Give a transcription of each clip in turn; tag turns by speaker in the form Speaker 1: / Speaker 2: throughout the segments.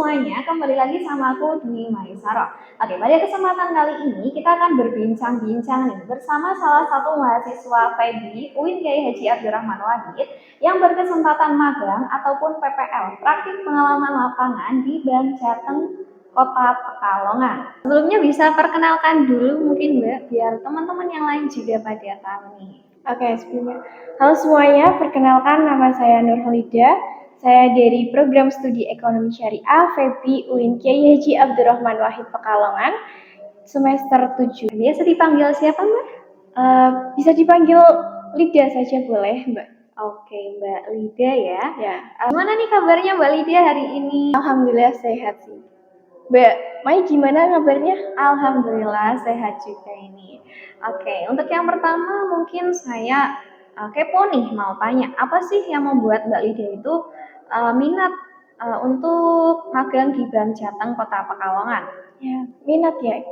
Speaker 1: semuanya, kembali lagi sama aku Dwi Maisaro. Oke, pada kesempatan kali ini kita akan berbincang-bincang nih bersama salah satu mahasiswa FEB UIN Kiai Haji Abdurrahman Wahid yang berkesempatan magang ataupun PPL, praktik pengalaman lapangan di Bank Jateng Kota Pekalongan. Sebelumnya bisa perkenalkan dulu mungkin Mbak, biar teman-teman yang lain juga pada tahu nih.
Speaker 2: Oke, sebelumnya. Halo semuanya, perkenalkan nama saya Nurhalida. Saya dari Program Studi Ekonomi Syariah FEB UIN Kiai Haji Abdurrahman Wahid Pekalongan, semester 7.
Speaker 1: Biasa dipanggil siapa Mbak?
Speaker 2: Bisa dipanggil Lida saja boleh, Mbak.
Speaker 1: Oke, Mbak Lida ya.
Speaker 2: Ya,
Speaker 1: Gimana nih kabarnya Mbak Lida hari ini?
Speaker 2: alhamdulillah sehat sih. Mbak Mai gimana kabarnya?
Speaker 1: Alhamdulillah sehat juga ini. Oke, untuk yang pertama mungkin saya kepo nih mau tanya, apa sih yang membuat Mbak Lida itu minat untuk magang di Bank Jateng Kota Pekalongan?
Speaker 2: Ya, minat ya.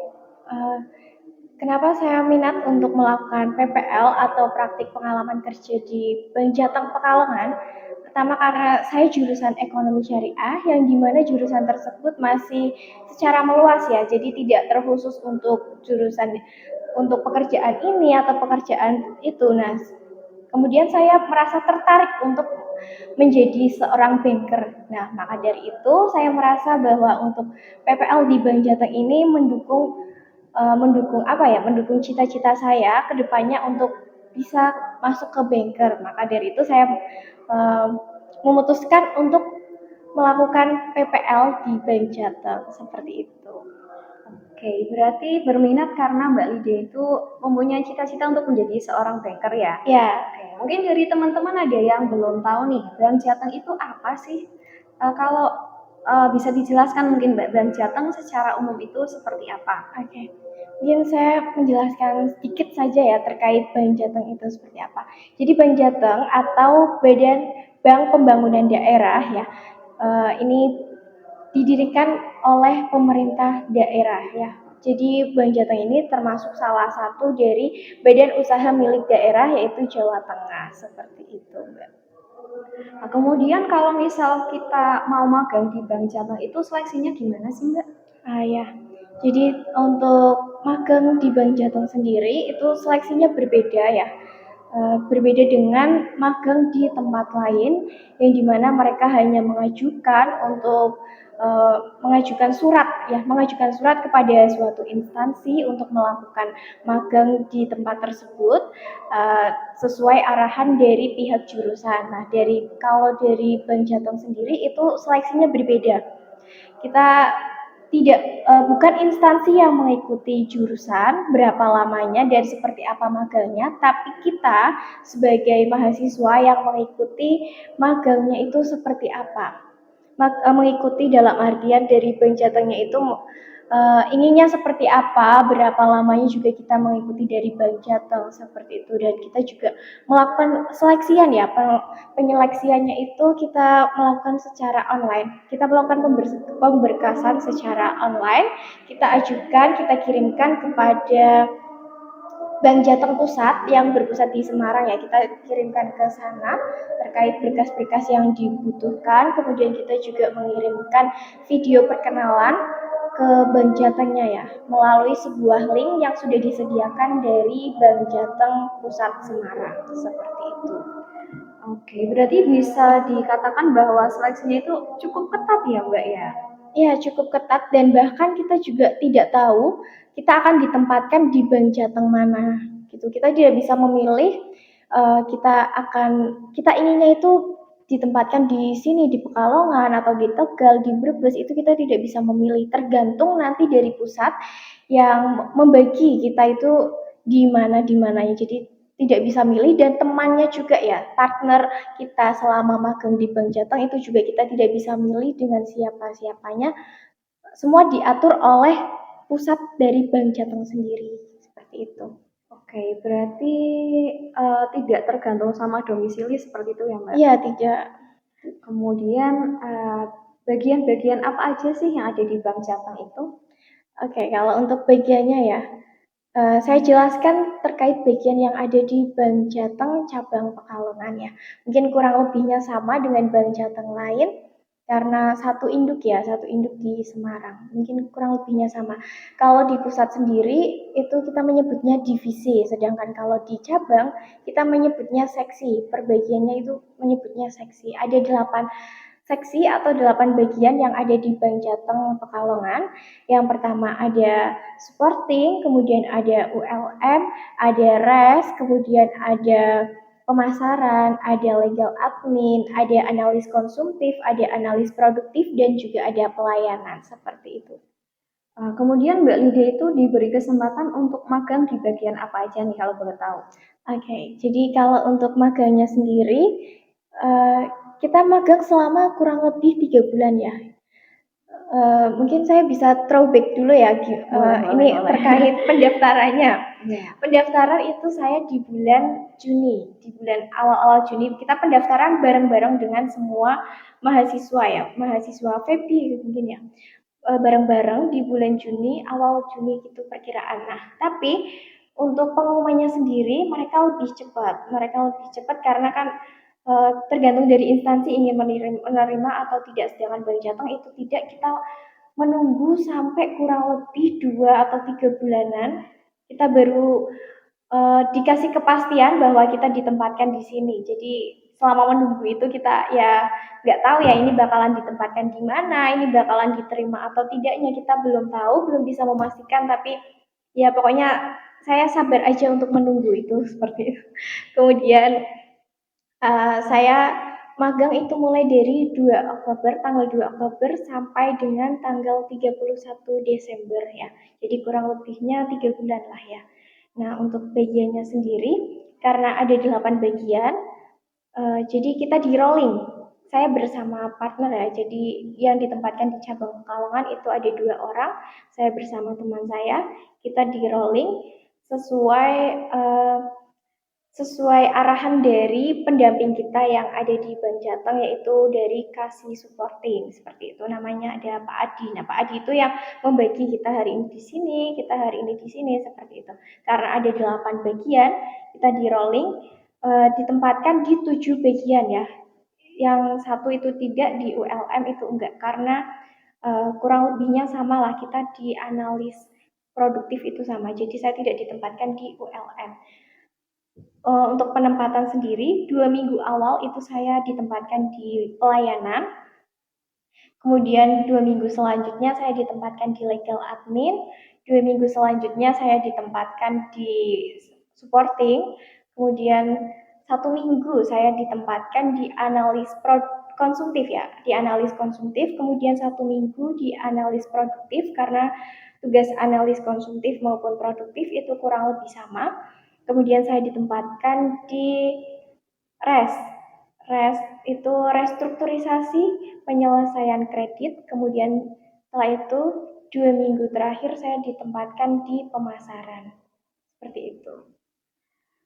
Speaker 2: Kenapa saya minat untuk melakukan PPL atau praktik pengalaman kerja di Bank Jateng Pekalongan? Pertama karena saya jurusan ekonomi syariah yang dimana jurusan tersebut masih secara meluas ya, jadi tidak terkhusus untuk jurusan untuk pekerjaan ini atau pekerjaan itu. Nah, kemudian saya merasa tertarik untuk menjadi seorang banker. Nah, maka dari itu saya merasa bahwa untuk PPL di Bank Jateng ini mendukung cita-cita saya ke depannya untuk bisa masuk ke banker. Maka dari itu saya memutuskan untuk melakukan PPL di Bank Jateng seperti itu.
Speaker 1: Oke, berarti berminat karena Mbak Lida itu mempunyai cita-cita untuk menjadi seorang banker ya?
Speaker 2: Ya.
Speaker 1: Oke, mungkin dari teman-teman ada yang belum tahu nih, Bank Jateng itu apa sih? Kalau bisa dijelaskan mungkin Mbak, Bank Jateng secara umum itu seperti apa?
Speaker 2: Oke. Mungkin saya menjelaskan sedikit saja ya terkait Bank Jateng itu seperti apa. Jadi Bank Jateng atau Badan Bank Pembangunan Daerah ya, ini didirikan oleh pemerintah daerah ya. Jadi Bank Jateng ini termasuk salah satu dari badan usaha milik daerah yaitu Jawa Tengah seperti itu, Mbak.
Speaker 1: Nah, kemudian kalau misal kita mau magang di Bank Jateng itu seleksinya gimana sih Mbak?
Speaker 2: Ya, jadi untuk magang di Bank Jateng sendiri itu seleksinya berbeda ya. Berbeda dengan magang di tempat lain yang dimana mereka hanya mengajukan surat kepada suatu instansi untuk melakukan magang di tempat tersebut sesuai arahan dari pihak jurusan. Nah, kalau dari Bank Jateng sendiri itu seleksinya berbeda. Kita bukan instansi yang mengikuti jurusan berapa lamanya dan seperti apa magangnya, tapi kita sebagai mahasiswa yang mengikuti magangnya itu seperti apa. Mengikuti dalam artian dari Bank Jatengnya itu inginnya seperti apa, berapa lamanya juga kita mengikuti dari Bank Jateng seperti itu, dan kita juga melakukan seleksian ya, penyeleksiannya itu kita melakukan secara online. Kita melakukan pemberkasan secara online, kita ajukan, kita kirimkan kepada Bank Jateng Pusat yang berpusat di Semarang ya, kita kirimkan ke sana terkait berkas-berkas yang dibutuhkan. Kemudian kita juga mengirimkan video perkenalan ke Bank Jatengnya ya, melalui sebuah link yang sudah disediakan dari Bank Jateng Pusat Semarang seperti itu.
Speaker 1: Oke, berarti bisa dikatakan bahwa seleksinya itu cukup ketat ya Mbak ya?
Speaker 2: Ya, cukup ketat dan bahkan kita juga tidak tahu kita akan ditempatkan di Bank Jateng mana gitu. Kita tidak bisa memilih kita inginnya itu ditempatkan di sini di Pekalongan atau di Tegal, di Brebes, itu kita tidak bisa memilih, tergantung nanti dari pusat yang membagi kita itu di mananya. Jadi tidak bisa milih, dan temannya juga ya, partner kita selama magang di Bank Jateng itu juga kita tidak bisa milih dengan siapa-siapanya. Semua diatur oleh pusat dari Bank Jateng sendiri seperti itu.
Speaker 1: Oke, berarti tidak tergantung sama domisili seperti itu ya Mbak?
Speaker 2: Iya, tidak.
Speaker 1: Kemudian bagian-bagian apa aja sih yang ada di Bank Jateng itu?
Speaker 2: Oke, kalau untuk bagiannya ya, saya jelaskan terkait bagian yang ada di Bank Jateng cabang Pekalongan ya. Mungkin kurang lebihnya sama dengan Bank Jateng lain. karena satu induk di Semarang, mungkin kurang lebihnya sama. Kalau di pusat sendiri itu kita menyebutnya divisi, sedangkan kalau di cabang kita menyebutnya seksi. Perbagiannya itu menyebutnya seksi. Ada 8 seksi atau 8 bagian yang ada di Bank Jateng Pekalongan. Yang pertama ada supporting, kemudian ada ULM, ada res, kemudian ada pemasaran, ada legal admin, ada analis konsumtif, ada analis produktif, dan juga ada pelayanan seperti itu.
Speaker 1: Kemudian Mbak Lydia itu diberi kesempatan untuk magang di bagian apa aja nih kalau boleh tahu?
Speaker 2: Oke, jadi kalau untuk magangnya sendiri, kita magang selama kurang lebih 3 bulan ya. Mungkin saya bisa throwback dulu ya, ini
Speaker 1: Boleh.
Speaker 2: terkait pendaftarannya.
Speaker 1: Iya.
Speaker 2: Pendaftaran itu saya di bulan Juni, di bulan awal-awal Juni kita pendaftaran bareng-bareng dengan semua mahasiswa ya, mahasiswa FEBI mungkin ya. Bareng-bareng di bulan Juni, awal Juni gitu perkiraan. Nah, tapi untuk pengumumannya sendiri mereka lebih cepat. Mereka lebih cepat karena kan tergantung dari instansi ingin menerima atau tidak. Sedangkan Bank Jateng itu tidak, kita menunggu sampai kurang lebih 2 atau 3 bulanan kita baru dikasih kepastian bahwa kita ditempatkan di sini. Jadi selama menunggu itu kita ya nggak tahu ya ini bakalan ditempatkan di mana, ini bakalan diterima atau tidaknya kita belum tahu, belum bisa memastikan. Tapi ya pokoknya saya sabar aja untuk menunggu itu seperti itu. Kemudian saya magang itu mulai dari 2 Oktober, tanggal 2 Oktober sampai dengan tanggal 31 Desember ya. Jadi kurang lebihnya 3 bulan lah ya. Nah, untuk bagiannya sendiri, karena ada 8 bagian, jadi kita di rolling. Saya bersama partner ya, jadi yang ditempatkan di cabang Pekalongan itu ada 2 orang, saya bersama teman saya, kita di rolling sesuai sesuai arahan dari pendamping kita yang ada di Bank Jateng, yaitu dari Kasih Supporting seperti itu, namanya ada Pak Adi. Nah, Pak Adi itu yang membagi kita hari ini di sini, kita hari ini di sini seperti itu. Karena ada 8 bagian, kita di rolling ditempatkan di 7 bagian ya. Yang satu itu tidak, di ULM itu enggak, karena kurang lebihnya sama lah, kita di analis produktif itu sama. Jadi saya tidak ditempatkan di ULM. Untuk penempatan sendiri, 2 minggu awal itu saya ditempatkan di pelayanan, kemudian 2 minggu selanjutnya saya ditempatkan di legal admin, 2 minggu selanjutnya saya ditempatkan di supporting, kemudian 1 minggu saya ditempatkan di analis konsumtif ya, di analis konsumtif, kemudian 1 minggu di analis produktif, karena tugas analis konsumtif maupun produktif itu kurang lebih sama. Kemudian saya ditempatkan di res. Res itu restrukturisasi penyelesaian kredit. Kemudian setelah itu 2 minggu terakhir saya ditempatkan di pemasaran. Seperti itu.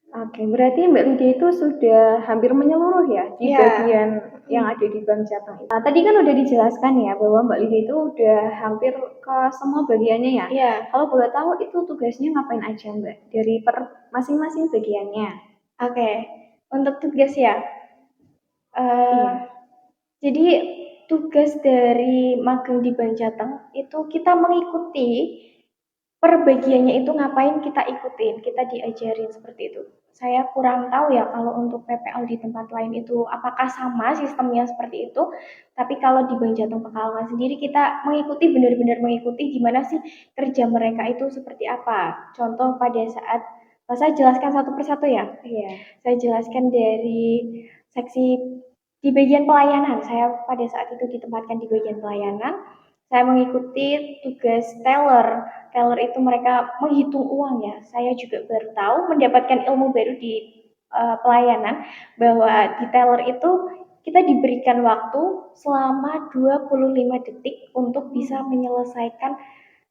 Speaker 1: Oke, berarti Mbak Lydia itu sudah hampir menyeluruh ya di
Speaker 2: Ya.
Speaker 1: bagian yang ada di Bank Jateng. Nah, tadi kan udah dijelaskan ya bahwa Mbak Lydia itu udah hampir ke semua bagiannya ya.
Speaker 2: Iya.
Speaker 1: Kalau boleh tahu itu tugasnya ngapain aja Mbak dari masing-masing bagiannya?
Speaker 2: Oke. Untuk tugas ya.
Speaker 1: Iya.
Speaker 2: Jadi tugas dari magang di Bank Jateng itu kita mengikuti perbagiannya itu ngapain kita ikutin, kita diajarin seperti itu. Saya kurang tahu ya kalau untuk PPL di tempat lain itu apakah sama sistemnya seperti itu. Tapi kalau di Bank Jateng Pekalongan sendiri kita mengikuti, benar-benar mengikuti gimana sih kerja mereka itu seperti apa. Contoh pada saat saya jelaskan satu persatu ya.
Speaker 1: Iya.
Speaker 2: Saya jelaskan dari seksi di bagian pelayanan. Saya pada saat itu ditempatkan di bagian pelayanan. Saya mengikuti tugas teller. Teller itu mereka menghitung uang ya. Saya juga baru tahu, mendapatkan ilmu baru di pelayanan, bahwa di teller itu kita diberikan waktu selama 25 detik untuk bisa menyelesaikan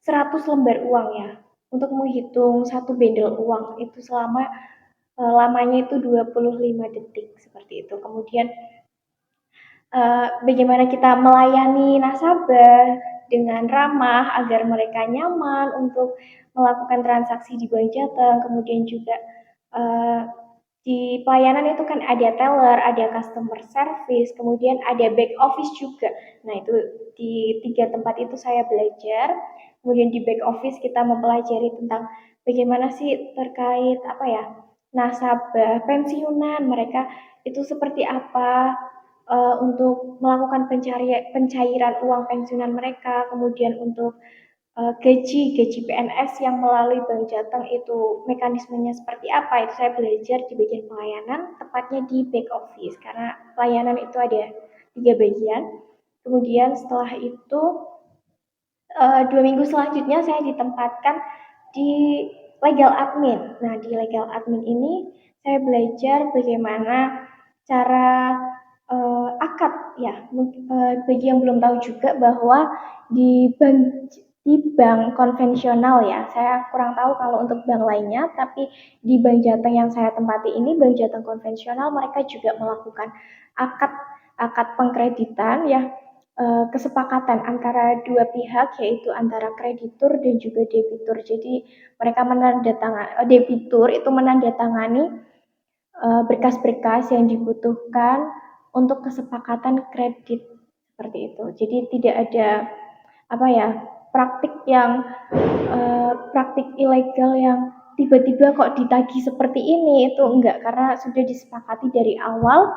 Speaker 2: 100 lembar uang ya. Untuk menghitung satu bendel uang itu selama lamanya itu 25 detik seperti itu. Kemudian bagaimana kita melayani nasabah dengan ramah agar mereka nyaman untuk melakukan transaksi di Bank Jateng. Kemudian juga di pelayanan itu kan ada teller, ada customer service, kemudian ada back office juga. Nah, itu di 3 tempat itu saya belajar. Kemudian di back office kita mempelajari tentang bagaimana sih terkait apa ya, nasabah pensiunan mereka itu seperti apa, untuk melakukan pencairan uang pensiunan mereka, kemudian untuk gaji PNS yang melalui Bank Jateng itu mekanismenya seperti apa, itu saya belajar di bagian pelayanan, tepatnya di back office, karena pelayanan itu ada 3 bagian. Kemudian setelah itu 2 minggu selanjutnya saya ditempatkan di legal admin. Nah, di legal admin ini saya belajar bagaimana cara akad ya. Bagi yang belum tahu juga bahwa di bank konvensional ya, saya kurang tahu kalau untuk bank lainnya, tapi di Bank Jateng yang saya tempati ini, Bank Jateng konvensional, mereka juga melakukan akad akad pengkreditan ya, kesepakatan antara dua pihak, yaitu antara kreditur dan juga debitur. Jadi mereka menandatangani, debitur itu menandatangani berkas-berkas yang dibutuhkan untuk kesepakatan kredit seperti itu. Jadi tidak ada apa ya, praktik ilegal yang tiba-tiba kok ditagih seperti ini, itu enggak, karena sudah disepakati dari awal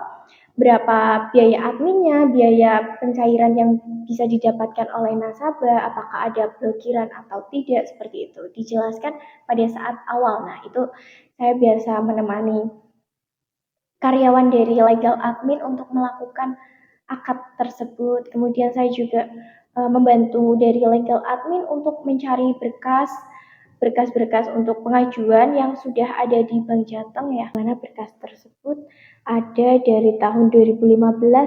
Speaker 2: berapa biaya adminnya, biaya pencairan yang bisa didapatkan oleh nasabah, apakah ada blokiran atau tidak, seperti itu dijelaskan pada saat awal. Nah, itu saya biasa menemani karyawan dari legal admin untuk melakukan akad tersebut. Kemudian saya juga membantu dari legal admin untuk mencari berkas-berkas untuk pengajuan yang sudah ada di Bank Jateng ya. Mana berkas tersebut ada dari tahun 2015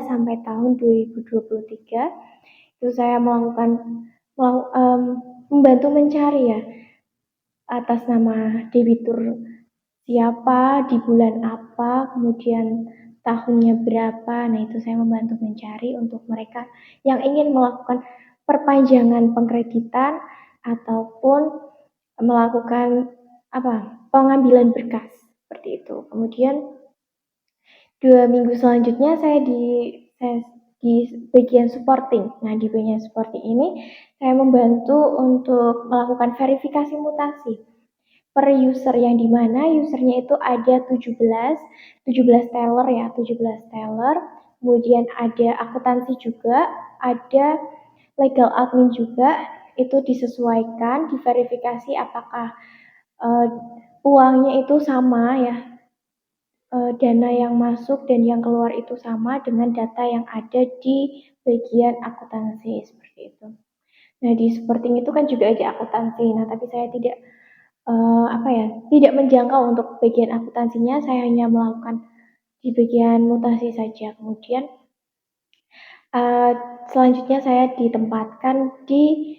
Speaker 2: sampai tahun 2023. Itu saya membantu mencari ya atas nama debitur siapa, di bulan apa, kemudian tahunnya berapa. Nah, itu saya membantu mencari untuk mereka yang ingin melakukan perpanjangan pengkreditan ataupun melakukan pengambilan berkas seperti itu. Kemudian 2 minggu selanjutnya di bagian supporting. Nah, di bagian supporting ini saya membantu untuk melakukan verifikasi mutasi per user, yang dimana usernya itu ada 17 teller ya, 17 teller, kemudian ada akuntansi juga, ada legal admin juga, itu disesuaikan, diverifikasi apakah uh, uangnya itu sama ya, dana yang masuk dan yang keluar itu sama dengan data yang ada di bagian akuntansi, seperti itu. Nah, di supporting itu kan juga ada akuntansi. Nah, tapi saya tidak menjangkau untuk bagian akuntansinya, saya hanya melakukan di bagian mutasi saja. Kemudian selanjutnya saya ditempatkan di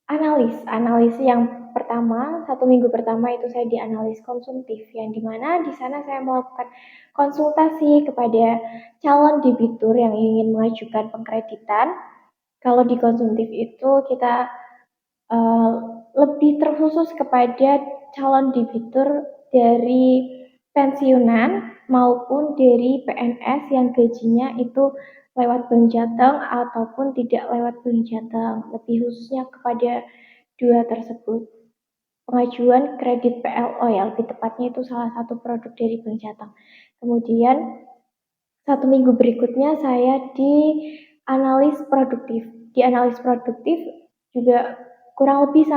Speaker 2: analis yang pertama, 1 minggu pertama itu saya di analis konsumtif, yang dimana di sana saya melakukan konsultasi kepada calon debitur yang ingin mengajukan pengkreditan. Kalau di konsumtif itu kita lebih terkhusus kepada calon debitur dari pensiunan maupun dari PNS yang gajinya itu lewat Bank Jateng ataupun tidak lewat Bank Jateng, lebih khususnya kepada dua tersebut. Pengajuan kredit PLO ya, lebih tepatnya itu salah satu produk dari Bank Jateng. Kemudian 1 minggu berikutnya saya di analis produktif. Di analis produktif juga kurang lebih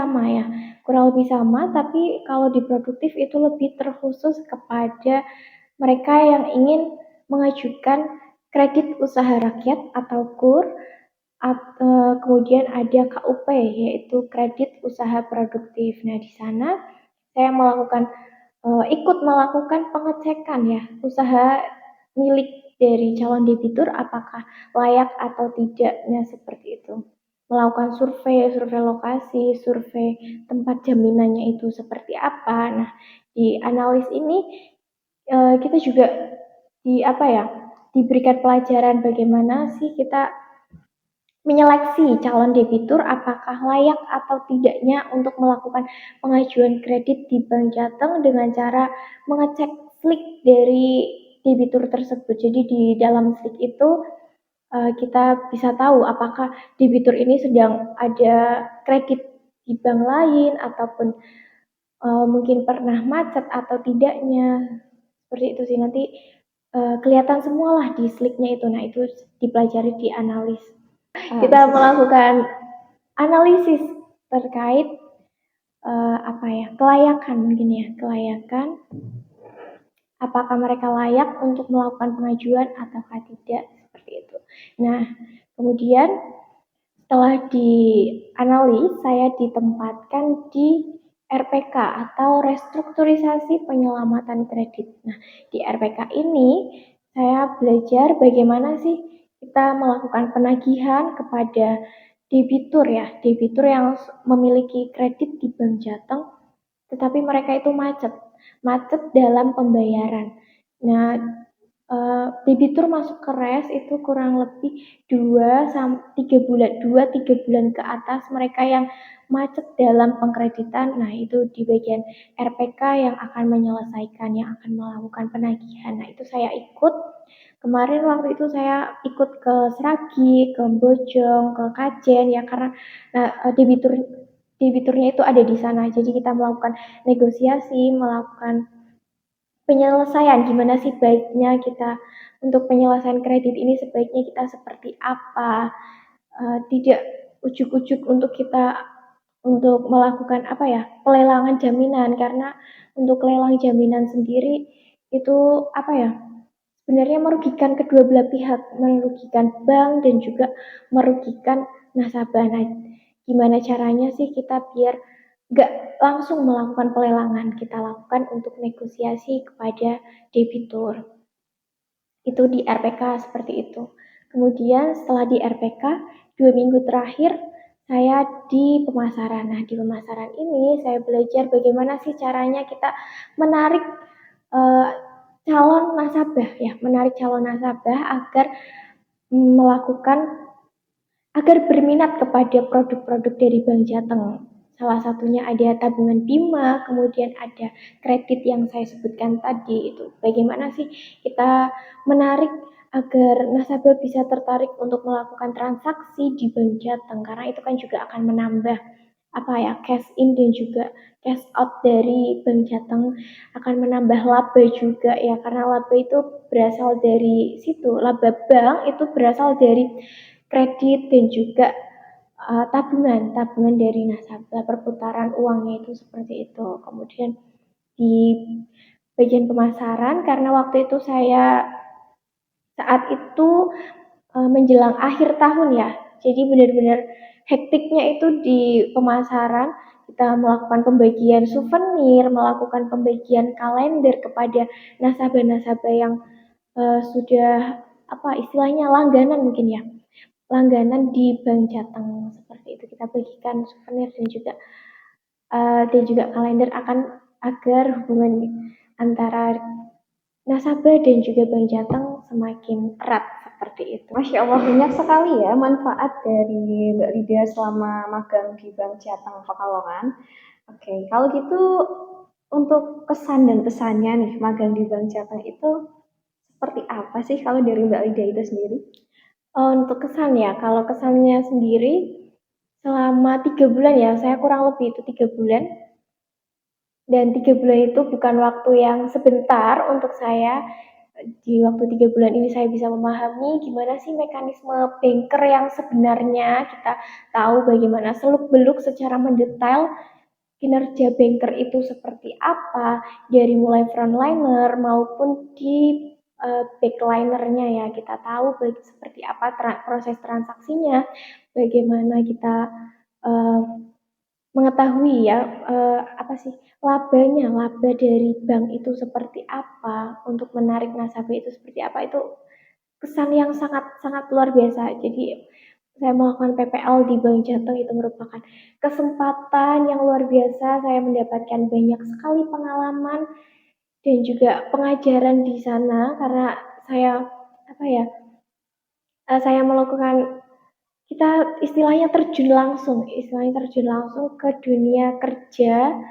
Speaker 2: sama, tapi kalau di produktif itu lebih terkhusus kepada mereka yang ingin mengajukan kredit usaha rakyat atau KUR, kemudian ada KUP yaitu kredit usaha produktif. Nah, di sana saya ikut melakukan pengecekan ya usaha milik dari calon debitur apakah layak atau tidaknya, seperti itu. Melakukan survei lokasi, survei tempat jaminannya itu seperti apa. Nah, di analis ini kita juga diberikan pelajaran bagaimana sih kita menyeleksi calon debitur apakah layak atau tidaknya untuk melakukan pengajuan kredit di Bank Jateng dengan cara mengecek slip dari debitur tersebut. Jadi di dalam slip itu kita bisa tahu apakah debitur ini sedang ada kredit di bank lain ataupun mungkin pernah macet atau tidaknya. Seperti itu sih, nanti kelihatan semualah di slip-nya itu. Nah, itu dipelajari di analis. Kita melakukan analisis terkait kelayakan mungkin ya, kelayakan apakah mereka layak untuk melakukan pengajuan ataukah tidak, seperti itu. Nah, kemudian setelah dianalis, saya ditempatkan di RPK atau restrukturisasi penyelamatan kredit. Nah, di RPK ini saya belajar bagaimana sih kita melakukan penagihan kepada debitur ya, debitur yang memiliki kredit di Bank Jateng, tetapi mereka itu macet dalam pembayaran. Nah, debitur masuk ke res itu kurang lebih 2-3 bulan ke atas, mereka yang macet dalam pengkreditan. Nah, itu di bagian RPK yang akan menyelesaikan, yang akan melakukan penagihan. Nah, itu saya ikut. Kemarin waktu itu saya ikut ke Sragi, ke Bojong, ke Kajen ya, karena debiturnya itu ada di sana. Jadi kita melakukan negosiasi, melakukan penyelesaian, gimana sih baiknya kita untuk penyelesaian kredit ini, sebaiknya kita seperti apa, tidak ujuk-ujuk untuk kita untuk melakukan pelelangan jaminan, karena untuk lelang jaminan sendiri itu sebenarnya merugikan kedua belah pihak, merugikan bank dan juga merugikan nasabah. Nah, gimana caranya sih kita biar nggak langsung melakukan pelelangan, kita lakukan untuk negosiasi kepada debitur. Itu di RPK seperti itu. Kemudian setelah di RPK, 2 minggu terakhir saya di pemasaran. Nah, di pemasaran ini saya belajar bagaimana sih caranya kita menarik uh, calon nasabah ya, menarik calon nasabah agar melakukan agar berminat kepada produk-produk dari Bank Jateng. Salah satunya ada tabungan Bima, kemudian ada kredit yang saya sebutkan tadi itu. Bagaimana sih kita menarik agar nasabah bisa tertarik untuk melakukan transaksi di Bank Jateng, karena itu kan juga akan menambah cash in dan juga cash out dari Bank Jateng, akan menambah laba juga ya, karena laba itu berasal dari situ, laba bank itu berasal dari kredit dan juga tabungan dari nasabah, perputaran uangnya itu seperti itu. Kemudian di bagian pemasaran, karena waktu itu saya saat itu menjelang akhir tahun ya, jadi benar-benar hektiknya itu di pemasaran. Kita melakukan pembagian souvenir, melakukan pembagian kalender kepada nasabah-nasabah yang sudah istilahnya langganan mungkin ya, langganan di Bank Jateng, seperti itu. Kita bagikan souvenir dan juga kalender agar hubungan antara nasabah dan juga Bank Jateng semakin erat, seperti itu.
Speaker 1: Masya Allah, banyak sekali ya manfaat dari Mbak Lydia selama magang di Bank Jateng Pekalongan. Oke, kalau gitu untuk kesan dan pesannya nih magang di Bank Jateng itu seperti apa sih kalau dari Mbak Lydia itu sendiri?
Speaker 2: Untuk kesan ya, kalau kesannya sendiri selama 3 bulan ya, saya kurang lebih itu 3 bulan. Dan 3 bulan itu bukan waktu yang sebentar untuk saya. Di waktu 3 bulan ini saya bisa memahami gimana sih mekanisme banker yang sebenarnya, kita tahu bagaimana seluk-beluk secara mendetail kinerja banker itu seperti apa, dari mulai frontliner maupun di backlinernya ya, kita tahu seperti apa proses transaksinya, bagaimana kita uh, mengetahui ya laba dari bank itu seperti apa, untuk menarik nasabah itu seperti apa, itu kesan yang sangat sangat luar biasa. Jadi saya melakukan PPL di Bank Jateng itu merupakan kesempatan yang luar biasa. Saya mendapatkan banyak sekali pengalaman dan juga pengajaran di sana, karena saya saya melakukan, kita istilahnya terjun langsung ke dunia kerja.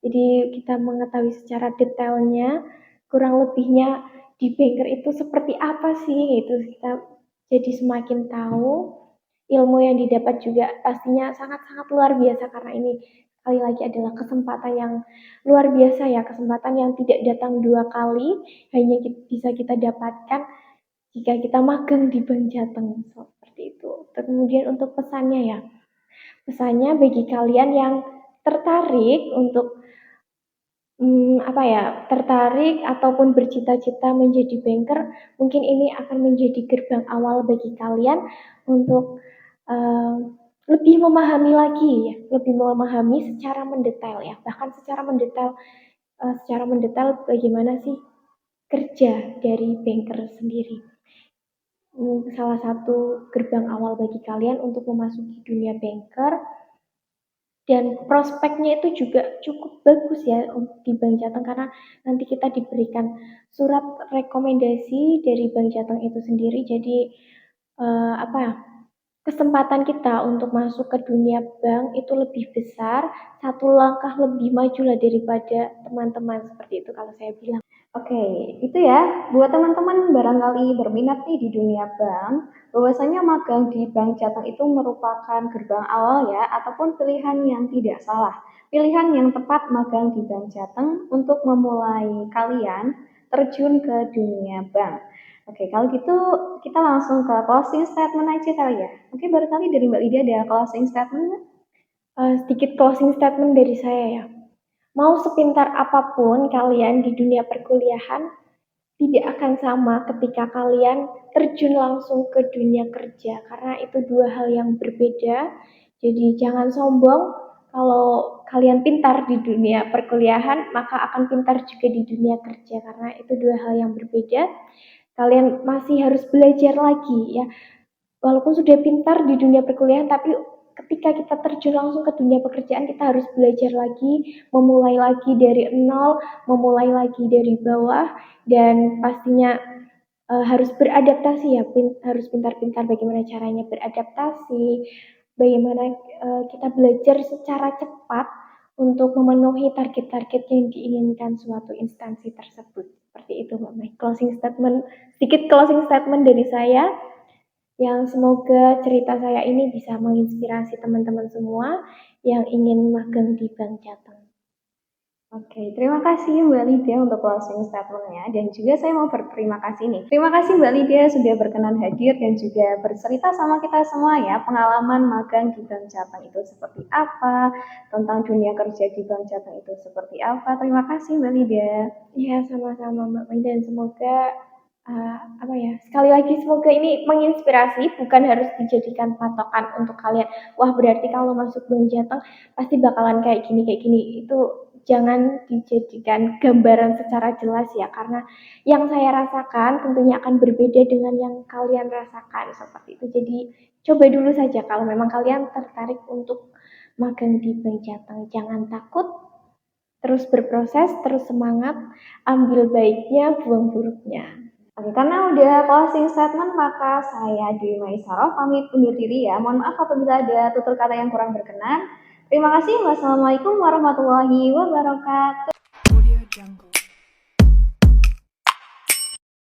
Speaker 2: Jadi kita mengetahui secara detailnya kurang lebihnya di banker itu seperti apa sih, gitu. Kita jadi semakin tahu, ilmu yang didapat juga pastinya sangat-sangat luar biasa karena ini sekali lagi adalah kesempatan yang luar biasa ya, kesempatan yang tidak datang 2 kali, hanya bisa kita dapatkan jika kita magang di Bank Jateng, seperti itu. Kemudian untuk pesannya ya, pesannya bagi kalian yang tertarik untuk apa ya, tertarik ataupun bercita-cita menjadi banker, mungkin ini akan menjadi gerbang awal bagi kalian untuk eee, lebih memahami lagi ya, lebih memahami secara mendetail ya, bahkan secara mendetail bagaimana sih kerja dari banker sendiri. Salah satu gerbang awal bagi kalian untuk memasuki dunia banker dan prospeknya itu juga cukup bagus ya di Bank Jateng karena nanti kita diberikan surat rekomendasi dari Bank Jateng itu sendiri. Jadi apa ya, kesempatan kita untuk masuk ke dunia bank itu lebih besar, satu langkah lebih maju lah daripada teman-teman seperti itu kalau saya bilang.
Speaker 1: Oke, itu ya. Buat teman-teman barangkali berminat nih di dunia bank, bahwasanya magang di Bank Jateng itu merupakan gerbang awal ya, ataupun pilihan yang tidak salah. Pilihan yang tepat magang di Bank Jateng untuk memulai kalian terjun ke dunia bank. Oke, kalau gitu kita langsung ke closing statement aja kali ya. Oke, barangkali dari Mbak Lydia ada closing statement nggak?
Speaker 2: Sedikit closing statement dari saya ya. Mau sepintar apapun kalian di dunia perkuliahan, tidak akan sama ketika kalian terjun langsung ke dunia kerja, karena itu dua hal yang berbeda. Jadi jangan sombong kalau kalian pintar di dunia perkuliahan, maka akan pintar juga di dunia kerja, karena itu dua hal yang berbeda. Kalian masih harus belajar lagi ya, walaupun sudah pintar di dunia perkuliahan, tapi ketika kita terjun langsung ke dunia pekerjaan, kita harus belajar lagi, memulai lagi dari nol, memulai lagi dari bawah, dan pastinya harus beradaptasi ya, harus pintar-pintar bagaimana caranya beradaptasi, bagaimana kita belajar secara cepat untuk memenuhi target-target yang diinginkan suatu instansi tersebut. Seperti itu Mbak Mai. Sedikit closing statement dari saya yang semoga cerita saya ini bisa menginspirasi teman-teman semua yang ingin magang di Bank Jateng.
Speaker 1: Oke, terima kasih Mbak Lydia untuk closing statement-nya dan juga saya mau berterima kasih nih. Terima kasih Mbak Lydia sudah berkenan hadir dan juga bercerita sama kita semua ya pengalaman magang di Bank Jateng itu seperti apa, tentang dunia kerja di Bank Jateng itu seperti apa. Terima kasih Mbak Lydia.
Speaker 2: Ya, sama-sama Mbak Mai dan semoga apa ya, sekali lagi semoga ini menginspirasi, bukan harus dijadikan patokan untuk kalian. Wah, berarti kalau masuk Bank Jateng pasti bakalan kayak gini kayak gini. Itu jangan dijadikan gambaran secara jelas ya, karena yang saya rasakan tentunya akan berbeda dengan yang kalian rasakan seperti itu. Jadi coba dulu saja kalau memang kalian tertarik untuk magang di Bank Jateng. Jangan takut, terus berproses, terus semangat, ambil baiknya, buang buruknya.
Speaker 1: Oke, karena udah closing statement maka saya Dewi Maisaro pamit undur diri ya. Mohon maaf apabila ada tutur kata yang kurang berkenan. Terima kasih. Wassalamualaikum warahmatullahi wabarakatuh.